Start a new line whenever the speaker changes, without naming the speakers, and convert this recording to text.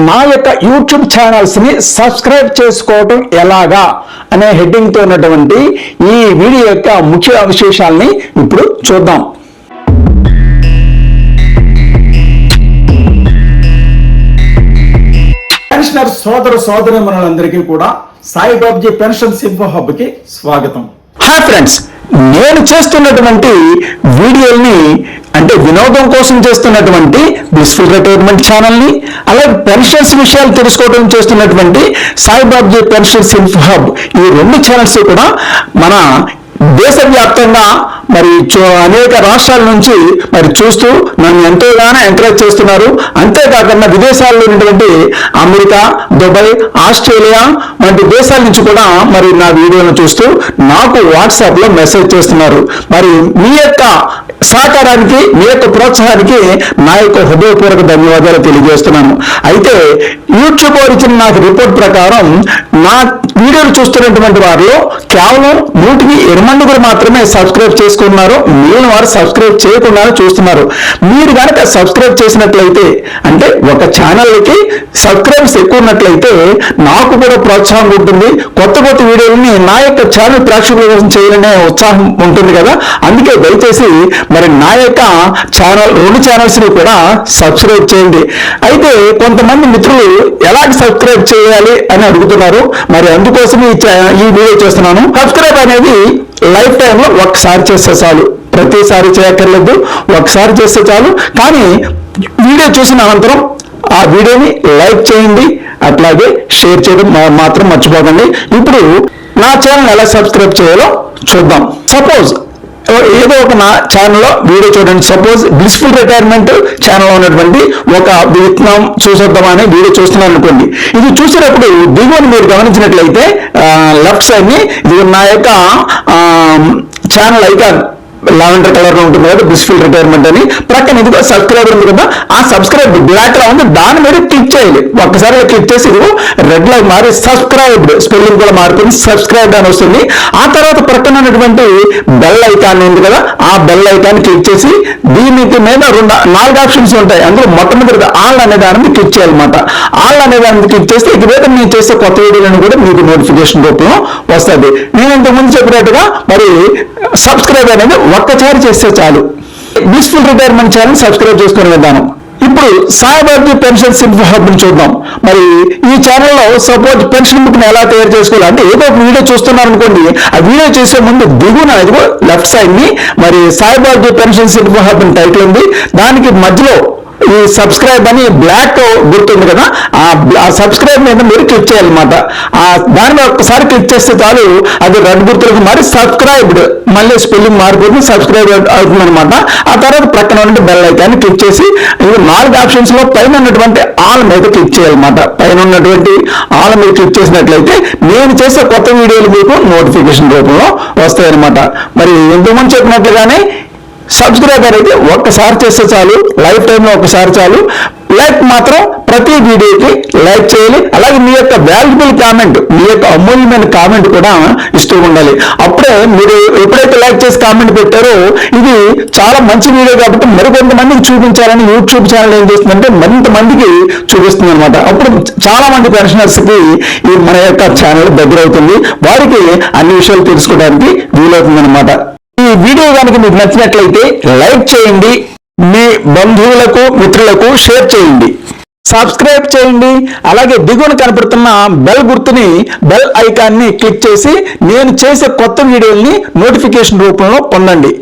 నా యొక్క YouTube ఛానల్స్ని subscribe చేసుకోవటం ఎలాగా అనే హెడ్డింగ్తో ఉన్నటువంటి ఈ వీడియో యొక్క ముఖ్య విశేషాలని ఇప్పుడు చూద్దాం. పెన్షనర్ సోదర సోదరీమణులందరికీ కూడా సాయిబాబాజీ పెన్షన్ ఇన్ఫో హబ్కి స్వాగతం. హాయ్ ఫ్రెండ్స్, నేను చేస్తున్నటువంటి వీడియోల్ని అంటే వినోదం కోసం చేస్తున్నటువంటి బ్లిస్ఫుల్ రిటైర్మెంట్ ఛానల్ని, అలాగే పెన్షన్స్ విషయాలు తెలుసుకోవడం చేస్తున్నటువంటి సాయిబాబాజీ పెన్షన్స్ ఇన్ఫో హబ్, ఈ రెండు ఛానల్స్ కూడా మన దేశవ్యాప్తంగా మరి అనేక రాష్ట్రాల నుంచి మరి చూస్తూ నన్ను ఎంతోగానో ఎంకరేజ్ చేస్తున్నారు. అంతేకాకుండా విదేశాల్లో ఉన్నటువంటి అమెరికా, దుబాయ్, ఆస్ట్రేలియా వంటి దేశాల నుంచి కూడా మరి నా వీడియోను చూస్తూ నాకు వాట్సాప్లో మెసేజ్ చేస్తున్నారు. మరి మీ యొక్క సహకారానికి, మీ యొక్క ప్రోత్సాహానికి నా యొక్క హృదయపూర్వక ధన్యవాదాలు తెలియజేస్తున్నాను. అయితే యూట్యూబ్ వారు ఇచ్చిన నాకు రిపోర్ట్ ప్రకారం నా వీడియోలు చూస్తున్నటువంటి వారిలో కేవలం 180 మాత్రమే సబ్స్క్రైబ్ చేసుకున్నారు. మిగిలిన వారు సబ్స్క్రైబ్ చేయకుండానే చూస్తున్నారు. మీరు కనుక సబ్స్క్రైబ్ చేసినట్లయితే, అంటే ఒక ఛానల్కి సబ్స్క్రైబ్స్ ఎక్కువ ఉన్నట్లయితే నాకు కూడా ప్రోత్సాహం ఉంటుంది. కొత్త కొత్త వీడియోలని నా యొక్క ఛానల్ ప్రేక్షకుల కోసం చేయాలనే ఉత్సాహం ఉంటుంది కదా. అందుకే దయచేసి మరి నా యొక్క ఛానల్, రెండు ఛానల్స్ని కూడా సబ్స్క్రైబ్ చేయండి. అయితే కొంతమంది మిత్రులు ఎలాగ సబ్స్క్రైబ్ చేయాలి అని అడుగుతున్నారు. మరి అందుకోసం ఈ వీడియో చేస్తున్నాను. సబ్స్క్రైబ్ అనేది లైఫ్ టైంలో ఒకసారి చేస్తే చాలు, ప్రతిసారి చేయక్కర్లేదు, ఒకసారి చేస్తే చాలు. కానీ వీడియో చూసిన అనంతరం ఆ వీడియోని లైక్ చేయండి, అట్లాగే షేర్ చేయడం మాత్రం మర్చిపోకండి. ఇప్పుడు నా ఛానల్ ఎలా సబ్స్క్రైబ్ చేయాలో చూద్దాం. సపోజ్ ఏదో ఒక నా ఛానల్లో వీడియో చూడండి. సపోజ్ బ్లిస్ఫుల్ రిటైర్మెంట్ ఛానల్లో ఉన్నటువంటి ఒక విత్తనం చూసొద్దాం అనే వీడియో చూస్తున్నాను అనుకోండి. ఇది చూసినప్పుడు దిగువని మీరు గమనించినట్లయితే లెఫ్ట్ సైడ్ ని ఇది నా యొక్క ఛానల్ ఐకాన్ లావెండర్ కలర్ లో ఉంటుంది కదా, బ్లిస్ఫుల్ రిటైర్మెంట్ అని. ప్రక్కన ఇదిగో సబ్స్క్రైబ్ ఉంది కదా, ఆ సబ్స్క్రైబ్ బ్లాక్ లా ఉంది, దాని మీద క్లిక్ చేయాలి. ఒక్కసారి క్లిక్ చేసి ఇదిగో రెడ్ లైట్ మారి సబ్స్క్రైబ్డ్, స్పెల్లింగ్ కూడా మారుతుంది, సబ్స్క్రైబ్డ్ అని వస్తుంది. ఆ తర్వాత ప్రక్కన ఉన్నటువంటి బెల్ ఐకాన్ ఉంది కదా, ఆ బెల్ ఐకాన్ క్లిక్ చేసి దీనికి మీద 4 ఆప్షన్స్ ఉంటాయి. అందులో మొట్టమొదటి ఆల్ అనే దాని మీద క్లిక్ చేయాలన్నమాట. ఆల్ అనే దాని మీద క్లిక్ చేస్తే ఇక మీద నేను చేసే కొత్త వీడియోలను కూడా మీకు నోటిఫికేషన్ రూపంలో వస్తుంది. నేను ఇంతకుముందు చెప్పినట్టుగా మరి సబ్స్క్రైబ్ అనేది ఒక్కసారి చేస్తే చాలు. బ్లిస్ఫుల్ రిటైర్మెంట్ ఛానల్ సబ్స్క్రైబ్ చేసుకునే విధానం. ఇప్పుడు సాయిబాబాజీ పెన్షన్స్ ఇన్ఫో హబ్ ని చూద్దాం. మరి ఈ ఛానల్లో సపోజ్ పెన్షన్ బుక్ ని ఎలా తయారు చేసుకోవాలి అంటే, ఏదో ఒక వీడియో చూస్తున్నారు అనుకోండి, ఆ వీడియో చేసే ముందు దిగున లెఫ్ట్ సైడ్ ని మరి సాయిబాబాజీ పెన్షన్స్ ఇన్ఫో హబ్ అని టైటిల్ ఉంది. దానికి మధ్యలో ఈ సబ్స్క్రైబ్ అని బ్లాక్ గుర్తుంది కదా, ఆ సబ్స్క్రైబ్ మీద మీరు క్లిక్ చేయాలన్నమాట. దాని మీద ఒక్కసారి క్లిక్ చేస్తే చాలు, అది రెడ్ గుర్తులకు మారి సబ్స్క్రైబ్డ్, మళ్ళీ స్పెల్లింగ్ మారిపోతుంది, సబ్స్క్రైబ్ అవుతుంది అనమాట. ఆ తర్వాత ప్రక్కన ఉన్న బెల్ ఐకాన్ క్లిక్ చేసి ఇది 4 ఆప్షన్స్ లో పైన ఉన్నటువంటి ఆల్ మీద క్లిక్ చేయాలన్నమాట. పైన ఉన్నటువంటి ఆల్ మీద క్లిక్ చేసినట్లయితే నేను చేసే కొత్త వీడియోలు మీకు నోటిఫికేషన్ రూపంలో వస్తాయన్నమాట. మరి ఎంతోమంది చెప్పినట్లుగానే సబ్స్క్రైబ్ అనేది ఒక్కసారి చేస్తే చాలు, లైఫ్ టైంలో ఒకసారి చాలు. లైక్ మాత్రం ప్రతి వీడియోకి లైక్ చేయాలి. అలాగే మీ యొక్క వాల్యుబుల్ కామెంట్, మీ యొక్క అమూల్యమైన కామెంట్ కూడా ఇస్తూ ఉండాలి. అప్పుడే మీరు ఎప్పుడైతే లైక్ చేసి కామెంట్ పెట్టారో ఇది చాలా మంచి వీడియో కాబట్టి మరికొంతమందికి చూపించాలని యూట్యూబ్ ఛానల్ ఏం చేస్తుందంటే మరింత మందికి చూపిస్తుంది అనమాట. అప్పుడు చాలా మంది పెన్షనర్స్ కి ఈ మన యొక్క ఛానల్ దగ్గర అవుతుంది, వారికి అన్ని విషయాలు తెలుసుకోవడానికి వీలవుతుంది అనమాట. ఈ వీడియో కనుక మీకు నచ్చినట్లయితే లైక్ చేయండి, మీ బంధువులకు మిత్రులకు షేర్ చేయండి, సబ్స్క్రైబ్ చేయండి. అలాగే దిగువన కనపడుతున్న బెల్ గుర్తుని, బెల్ ఐకాన్ని క్లిక్ చేసి నేను చేసే కొత్త వీడియోల్ని నోటిఫికేషన్ రూపంలో పొందండి.